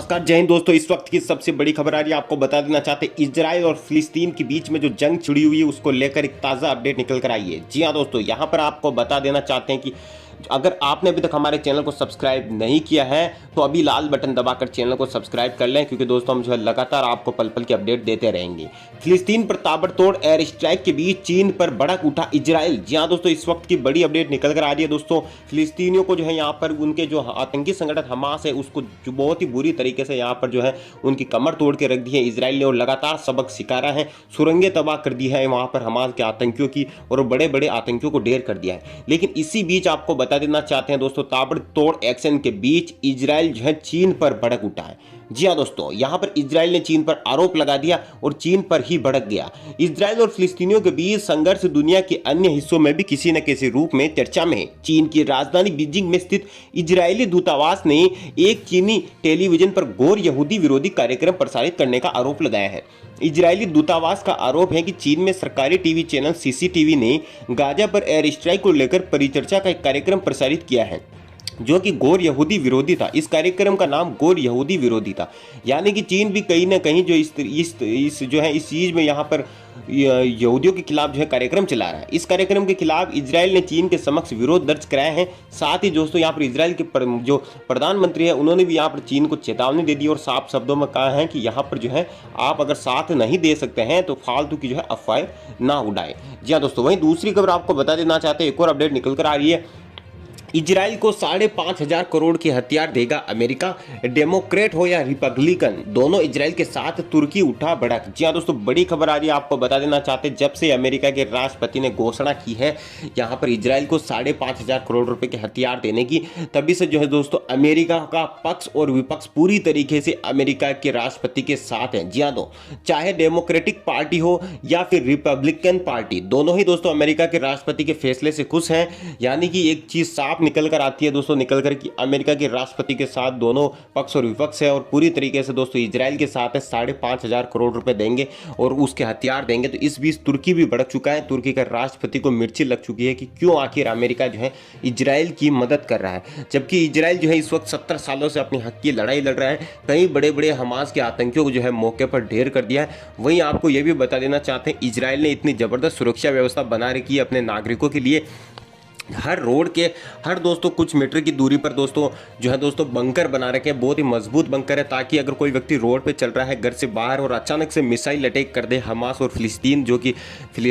नमस्कार, जय हिंद दोस्तों। इस वक्त की सबसे बड़ी खबर आ रही है, आपको बता देना चाहते हैं इजराइल और फिलिस्तीन के बीच में जो जंग छिड़ी हुई है उसको लेकर एक ताज़ा अपडेट निकल कर आई है। जी हाँ दोस्तों, यहाँ पर आपको बता देना चाहते हैं कि अगर आपने अभी तक हमारे चैनल को सब्सक्राइब नहीं किया है तो अभी लाल बटन दबाकर चैनल को सब्सक्राइब कर लें, क्योंकि दोस्तों हम जो है लगातार आपको पल पल की अपडेट देते रहेंगे। फिलिस्तीन पर ताबड़तोड़ एयर स्ट्राइक के बीच चीन पर भड़क उठा इजराइल। जी हाँ दोस्तों, इस वक्त की बड़ी अपडेट निकल कर आ रही है दोस्तों। फिलिस्तीनियों को जो है यहाँ पर उनके जो आतंकी संगठन हमास है उसको जो बहुत ही बुरी तरीके से यहाँ पर जो है उनकी कमर तोड़ के रख दी है इजराइल ने, और लगातार सबक सिखा रहा है, सुरंगें तबाह कर दी है वहाँ पर हमास के आतंकियों की, और बड़े बड़े आतंकियों को ढेर कर दिया है। लेकिन इसी बीच आपको बता देना चाहते हैं दोस्तों, ताबड़तोड़ एक्शन के बीच इजराइल जो है चीन पर भड़क उठा है। जी हाँ दोस्तों, यहां पर इजराइल ने चीन पर आरोप लगा दिया और चीन पर ही भड़क गया। इजराइल और फिलिस्तीनियों के बीच संघर्ष दुनिया के अन्य हिस्सों में भी किसी न किसी रूप में चर्चा में है। चीन की राजधानी बीजिंग में स्थित इजरायली दूतावास ने एक चीनी टेलीविजन पर गैर यहूदी विरोधी कार्यक्रम प्रसारित करने का आरोप लगाया है। इजरायली दूतावास का आरोप है कि चीन में सरकारी टीवी चैनल सीसीटीवी ने गाजा पर एयर स्ट्राइक को लेकर परिचर्चा का एक कार्यक्रम प्रसारित किया है जो कि गैर यहूदी विरोधी था। इस कार्यक्रम का नाम गैर यहूदी विरोधी था, यानी कि चीन भी कहीं ना कहीं जो इस जो है इस चीज में यहाँ पर यहूदियों के खिलाफ जो है कार्यक्रम चला रहा है। इस कार्यक्रम के खिलाफ इजराइल ने चीन के समक्ष विरोध दर्ज कराया है। साथ ही दोस्तों यहाँ पर इजराइल के जो प्रधानमंत्री है उन्होंने भी यहाँ पर चीन को चेतावनी दे दी और साफ शब्दों में कहा है कि यहाँ पर जो है आप अगर साथ नहीं दे सकते हैं तो फालतू की जो है अफवाहें ना उड़ाएं। जी हाँ दोस्तों, वहीं दूसरी खबर आपको बता देना चाहते हैं, एक और अपडेट निकल कर आ रही है। इजराइल को 5,500 करोड़ के हथियार देगा अमेरिका, डेमोक्रेट हो या रिपब्लिकन, दोनों इजराइल के साथ तुर्की उठा भड़क। जी हाँ दोस्तों, बड़ी खबर आ रही है, आपको बता देना चाहते हैं जब से अमेरिका के राष्ट्रपति ने घोषणा की है यहाँ पर इजराइल को 5,500 करोड़ रुपए के हथियार देने की, तभी से जो है दोस्तों अमेरिका का पक्ष और विपक्ष पूरी तरीके से अमेरिका के राष्ट्रपति के साथ है। जी हाँ दोस्तों, चाहे डेमोक्रेटिक पार्टी हो या फिर रिपब्लिकन पार्टी, दोनों ही दोस्तों अमेरिका के राष्ट्रपति के फैसले से खुश हैं। यानी कि एक चीज साफ निकल कर आती है दोस्तों, निकल कर कि अमेरिका के राष्ट्रपति के साथ दोनों पक्ष और विपक्ष है, और पूरी तरीके से दोस्तों इजराइल के साथ है 5,500 करोड़ रुपए देंगे और उसके हथियार देंगे। तो इस बीच तुर्की भी भड़क चुका है, तुर्की का राष्ट्रपति को मिर्ची लग चुकी है कि क्यों आखिर अमेरिका जो है इजराइल की मदद कर रहा है, जबकि इजराइल जो है इस वक्त 70 सालों से अपने हक की लड़ाई लड़ रहा है। कई बड़े बड़े हमास के आतंकियों को जो है मौके पर ढेर कर दिया है। वहीं आपको यह भी बता देना चाहते हैं, इजराइल ने इतनी जबरदस्त सुरक्षा व्यवस्था बना रखी है अपने नागरिकों के लिए। हर रोड के हर दोस्तों कुछ मीटर की दूरी पर दोस्तों जो है दोस्तों बंकर बना रखे हैं, बहुत ही मजबूत बंकर है, ताकि अगर कोई व्यक्ति रोड पे चल रहा है घर से बाहर और अचानक से मिसाइल अटैक कर दे, हमास और फिलिस्तीन जो कि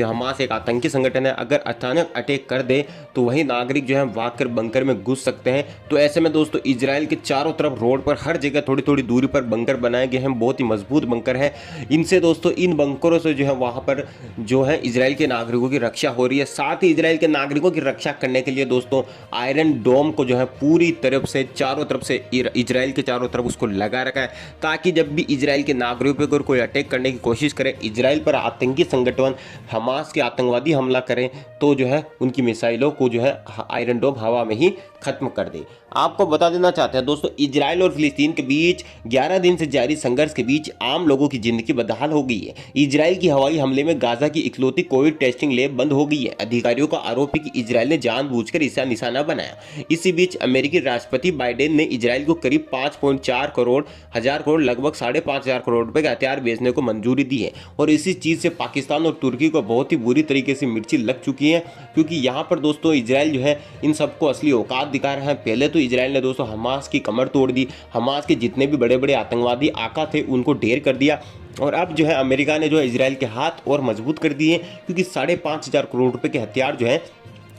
हमास एक आतंकी संगठन है, अगर अचानक अटैक कर दे तो वही नागरिक जो है भागकर बंकर में घुस सकते हैं। तो ऐसे में दोस्तों इजराइल के चारों तरफ रोड पर हर जगह थोड़ी थोड़ी दूरी पर बंकर बनाए गए हैं, बहुत ही मजबूत बंकर है। इनसे दोस्तों इन बंकरों से जो है वहां पर जो है इजराइल के नागरिकों की रक्षा हो रही है। साथ ही इजराइल के नागरिकों की रक्षा करने के लिए दोस्तों आयरन डोम को जो है पूरी तरफ से चारों तरफ से इजराइल के चारों तरफ उसको लगा रखा है, ताकि जब भी इजराइल के नागरिकों पर कोई अटैक करने की कोशिश करे, इजराइल पर आतंकी संगठन हमास के आतंकवादी हमला करें तो जो है उनकी मिसाइलों को जो है आयरन डोम हवा में ही खत्म कर दे। आपको बता देना चाहते हैं दोस्तों, इजराइल और फिलिस्तीन के बीच 11 दिन से जारी संघर्ष के बीच आम लोगों की जिंदगी बदहाल हो गई है। इजराइल की हवाई हमले में गाजा की इकलौती कोविड टेस्टिंग लैब बंद हो गई है। अधिकारियों का आरोप है कि इजराइल ने जानबूझकर इसे निशाना बनाया। इसी बीच अमेरिकी राष्ट्रपति बाइडेन ने इजराइल को करीब 5.4 करोड़ लगभग 5,500 करोड़ रुपए के हथियार बेचने को मंजूरी दी है, और इसी चीज से पाकिस्तान और तुर्की को बहुत ही बुरी तरीके से मिर्ची लग चुकी है, क्योंकि यहाँ पर दोस्तों इजराइल जो है इन सबको असली औकात दिखा रहा है। पहले तो इजराइल ने दोस्तों हमास की कमर तोड़ दी, हमास के जितने भी बड़े बड़े आतंकवादी आका थे उनको ढेर कर दिया, और अब जो है अमेरिका ने जो है इजराइल के हाथ और मजबूत कर दिए, क्योंकि 5,500 करोड़ रुपए के हथियार जो है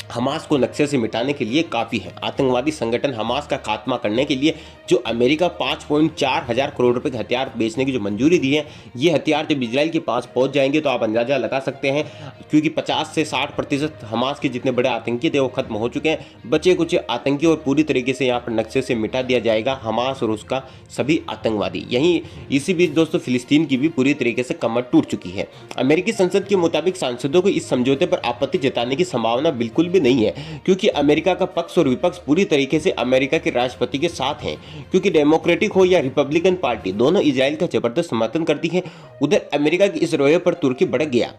हमास को नक्शे से मिटाने के लिए काफ़ी है। आतंकवादी संगठन हमास का खात्मा करने के लिए जो अमेरिका 5.4 हजार करोड़ रुपए के हथियार बेचने की जो मंजूरी दी है, ये हथियार जब इजराइल के पास पहुंच जाएंगे तो आप अंदाजा लगा सकते हैं, क्योंकि 50 से 60% हमास के जितने बड़े आतंकी थे वो खत्म हो चुके हैं। बचे कुछ आतंकी और पूरी तरीके से यहाँ पर नक्शे से मिटा दिया जाएगा हमास और उसका सभी आतंकवादी। यहीं इसी बीच दोस्तों फिलिस्तीन की भी पूरी तरीके से कमर टूट चुकी है। अमेरिकी संसद के मुताबिक सांसदों को इस समझौते पर आपत्ति जताने की संभावना बिल्कुल भी नहीं है, क्योंकि अमेरिका का पक्ष और विपक्ष पूरी तरीके से अमेरिका के राष्ट्रपति के साथ हैं, क्योंकि डेमोक्रेटिक हो या रिपब्लिकन पार्टी दोनों इजराइल का जबरदस्त समर्थन करती है। उधर अमेरिका की इस रवैये पर तुर्की भड़क गया।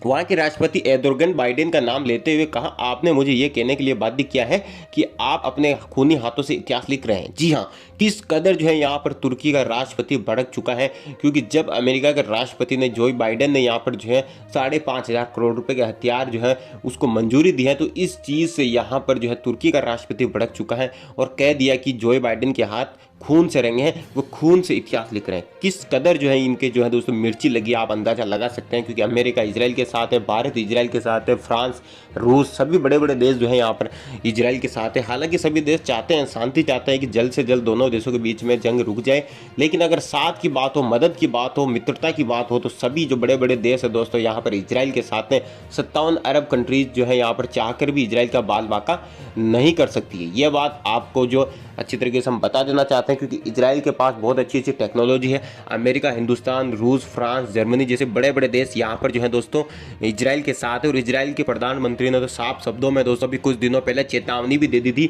वहाँ के राष्ट्रपति एर्दोगन बाइडेन का नाम लेते हुए कहा, आपने मुझे ये कहने के लिए बाध्य किया है कि आप अपने खूनी हाथों से इतिहास लिख रहे हैं। जी हाँ, किस कदर जो है यहाँ पर तुर्की का राष्ट्रपति भड़क चुका है, क्योंकि जब अमेरिका के राष्ट्रपति ने जो बाइडेन ने यहाँ पर जो है 5,500 करोड़ रुपए के हथियार जो है उसको मंजूरी दी है, तो इस चीज़ से यहाँ पर जो है तुर्की का राष्ट्रपति भड़क चुका है और कह दिया कि जो बाइडेन के हाथ खून से रंगे हैं, वो खून से इतिहास लिख रहे हैं। किस कदर जो है इनके जो है दोस्तों मिर्ची लगी, आप अंदाजा लगा सकते हैं, क्योंकि अमेरिका इजराइल के साथ है, भारत इजराइल के साथ है, फ्रांस, रूस, सभी बड़े बड़े देश जो है यहाँ पर इजराइल के साथ है। हालांकि सभी देश चाहते हैं, शांति चाहते हैं कि जल्द से जल्द दोनों देशों के बीच में जंग रुक जाए, लेकिन अगर साथ की बात हो, मदद की बात हो, मित्रता की बात हो, तो सभी जो बड़े बड़े देश है दोस्तों यहाँ पर इजराइल के साथ हैं। 57 अरब कंट्रीज जो है यहाँ पर चाहकर भी इजराइल का बाल बाका नहीं कर सकती है। ये बात आपको जो अच्छी तरीके से हम बता देना चाहते हैं, क्योंकि इजराइल के पास बहुत अच्छी अच्छी टेक्नोलॉजी है। अमेरिका, हिंदुस्तान, रूस, फ्रांस, जर्मनी जैसे बड़े बड़े देश यहाँ पर जो है दोस्तों इजराइल के साथ है। और इजराइल के प्रधानमंत्री ने तो साफ शब्दों में दोस्तों अभी कुछ दिनों पहले चेतावनी भी दे दी थी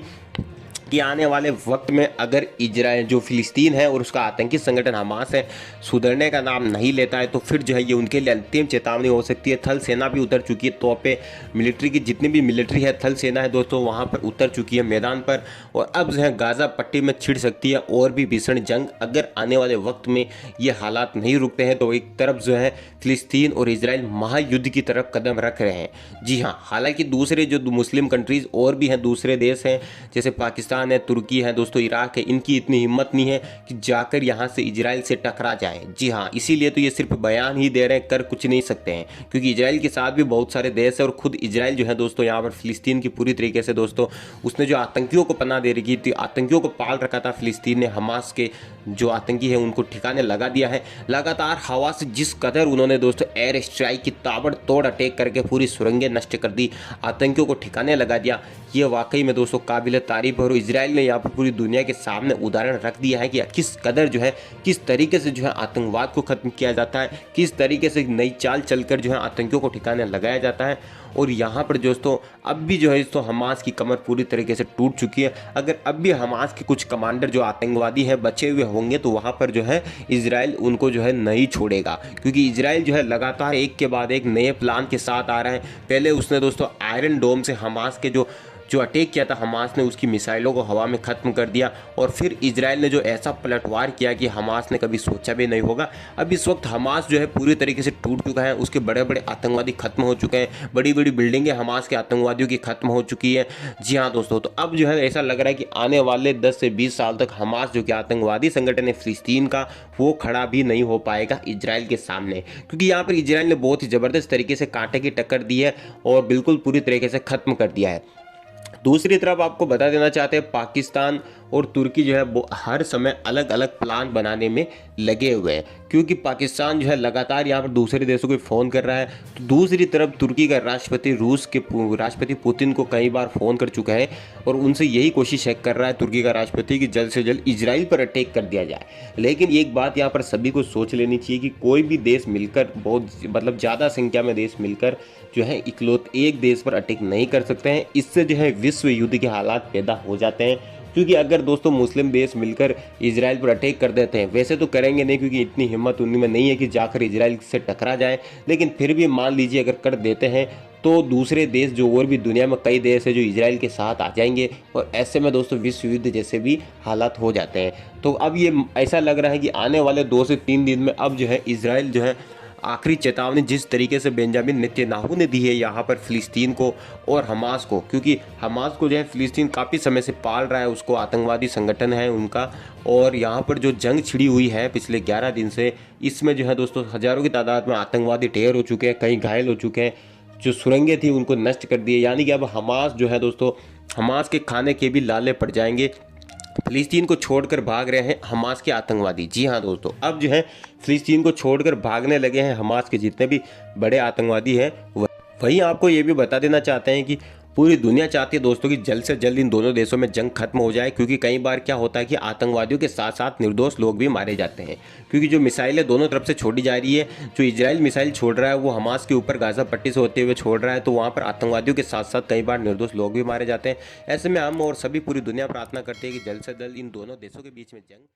कि आने वाले वक्त में अगर इजराइल जो फिलिस्तीन है और उसका आतंकी संगठन हमास है सुधरने का नाम नहीं लेता है, तो फिर जो है ये उनके लिए अंतिम चेतावनी हो सकती है। थल सेना भी उतर चुकी है, तोपें, मिलिट्री की जितनी भी मिलिट्री है, थल सेना है दोस्तों वहाँ पर उतर चुकी है मैदान पर, और अब जो है गाज़ा पट्टी में छिड़ सकती है और भी भीषण जंग अगर आने वाले वक्त में ये हालात नहीं रुकते हैं। तो एक तरफ जो है फिलिस्तीन और इजराइल महायुद्ध की तरफ कदम रख रहे हैं। जी हाँ, हालांकि दूसरे जो मुस्लिम कंट्रीज और भी हैं, दूसरे देश हैं जैसे पाकिस्तान है, तुर्की है दोस्तों, इराक है, इनकी इतनी हिम्मत नहीं है कि जाकर यहां से इजराइल से टकरा जाए। जी हां, इसीलिए तो ये सिर्फ बयान ही दे रहे हैं, कर कुछ नहीं सकते हैं, क्योंकि इजराइल के साथ भी बहुत सारे देश है और खुद इजराइल जो है दोस्तों यहां पर फिलिस्तीन की पूरी तरीके से दोस्तों उसने जो आतंकियों को पनाह दे रखी थी, आतंकियों को पाल रखा था फिलिस्तीन ने, हमास के जो आतंकी है उनको ठिकाने लगा दिया है। लगातार हवा से जिस कदर उन्होंने दोस्तों एयर स्ट्राइक की ताबड़तोड़ अटैक करके पूरी सुरंगें नष्ट कर दी, आतंकियों को ठिकाने लगा दिया, ये वाकई में दोस्तों काबिल तारीफ है। और इजराइल ने यहाँ पर पूरी दुनिया के सामने उदाहरण रख दिया है कि किस कदर जो है, किस तरीके से जो है आतंकवाद को खत्म किया जाता है, किस तरीके से नई चाल चलकर जो है आतंकियों को ठिकाने लगाया जाता है। और यहाँ पर दोस्तों अब भी जो है तो हमास की कमर पूरी तरीके से टूट चुकी है। अगर अब भी हमास के कुछ कमांडर जो आतंकवादी हैं बचे हुए होंगे, तो वहाँ पर जो है इजराइल उनको जो है नहीं छोड़ेगा, क्योंकि इजराइल जो है लगातार एक के बाद एक नए प्लान के साथ आ रहा है। पहले उसने दोस्तों आयरन डोम से हमास के जो अटैक किया था, हमास ने उसकी मिसाइलों को हवा में ख़त्म कर दिया, और फिर इजराइल ने जो ऐसा पलटवार किया कि हमास ने कभी सोचा भी नहीं होगा। अब इस वक्त हमास जो है पूरी तरीके से टूट चुका है, उसके बड़े बड़े आतंकवादी खत्म हो चुके हैं, बड़ी बड़ी बिल्डिंगें हमास के आतंकवादियों की खत्म हो चुकी है। जी हाँ दोस्तों, तो अब जो है ऐसा लग रहा है कि आने वाले 10 से 20 साल तक हमास जो कि आतंकवादी संगठन है फिलिस्तीन का, वो खड़ा भी नहीं हो पाएगा इजराइल के सामने, क्योंकि यहाँ पर इजराइल ने बहुत ही ज़बरदस्त तरीके से कांटे की टक्कर दी है और बिल्कुल पूरी तरीके से ख़त्म कर दिया है। दूसरी तरफ आपको बता देना चाहते हैं, पाकिस्तान और तुर्की जो है वो हर समय अलग अलग प्लान बनाने में लगे हुए हैं, क्योंकि पाकिस्तान जो है लगातार यहाँ पर दूसरे देशों को फ़ोन कर रहा है, तो दूसरी तरफ तुर्की का राष्ट्रपति रूस के राष्ट्रपति पुतिन को कई बार फ़ोन कर चुका है और उनसे यही कोशिश कर रहा है तुर्की का राष्ट्रपति कि जल्द से जल्द इजराइल पर अटैक कर दिया जाए। लेकिन एक बात यहाँ पर सभी को सोच लेनी चाहिए कि कोई भी देश मिलकर, बहुत मतलब ज़्यादा संख्या में देश मिलकर जो है इकलौते एक देश पर अटैक नहीं कर सकते हैं। इससे जो है विश्व युद्ध के हालात पैदा हो जाते हैं, क्योंकि अगर दोस्तों मुस्लिम देश मिलकर इजराइल पर अटैक कर देते हैं, वैसे तो करेंगे नहीं क्योंकि इतनी हिम्मत उनमें नहीं है कि जाकर इजराइल से टकरा जाए, लेकिन फिर भी मान लीजिए अगर कर देते हैं तो दूसरे देश जो और भी दुनिया में कई देश है जो इजराइल के साथ आ जाएंगे, और ऐसे में दोस्तों विश्व युद्ध जैसे भी हालात हो जाते हैं। तो अब ये ऐसा लग रहा है कि आने वाले 2 से 3 दिन में अब जो है इजराइल जो है आखिरी चेतावनी जिस तरीके से बेंजामिन नेतन्याहू ने दी है यहाँ पर फिलिस्तीन को और हमास को, क्योंकि हमास को जो है फिलिस्तीन काफ़ी समय से पाल रहा है, उसको आतंकवादी संगठन है उनका, और यहाँ पर जो जंग छिड़ी हुई है पिछले 11 दिन से, इसमें जो है दोस्तों हज़ारों की तादाद में आतंकवादी ढेर हो चुके हैं, कई घायल हो चुके हैं, जो सुरंगें थी उनको नष्ट कर दिए। यानी कि अब हमास जो है दोस्तों, हमास के खाने के भी लाले पड़ जाएंगे। फिलिस्तीन को छोड़कर भाग रहे हैं हमास के आतंकवादी। जी हाँ दोस्तों, अब जो है फिलिस्तीन को छोड़कर भागने लगे हैं हमास के जितने भी बड़े आतंकवादी हैं। वहीं आपको ये भी बता देना चाहते हैं कि पूरी दुनिया चाहती है दोस्तों कि जल्द से जल्द इन दोनों देशों में जंग खत्म हो जाए, क्योंकि कई बार क्या होता है कि आतंकवादियों के साथ साथ निर्दोष लोग भी मारे जाते हैं, क्योंकि जो मिसाइलें दोनों तरफ से छोड़ी जा रही है, जो इजराइल मिसाइल छोड़ रहा है वो हमास के ऊपर गाजा पट्टी से होते हुए छोड़ रहा है, तो वहाँ पर आतंकवादियों के साथ साथ कई बार निर्दोष लोग भी मारे जाते हैं। ऐसे में हम और सभी पूरी दुनिया प्रार्थना करते हैं कि जल्द से जल्द इन दोनों देशों के बीच में जंग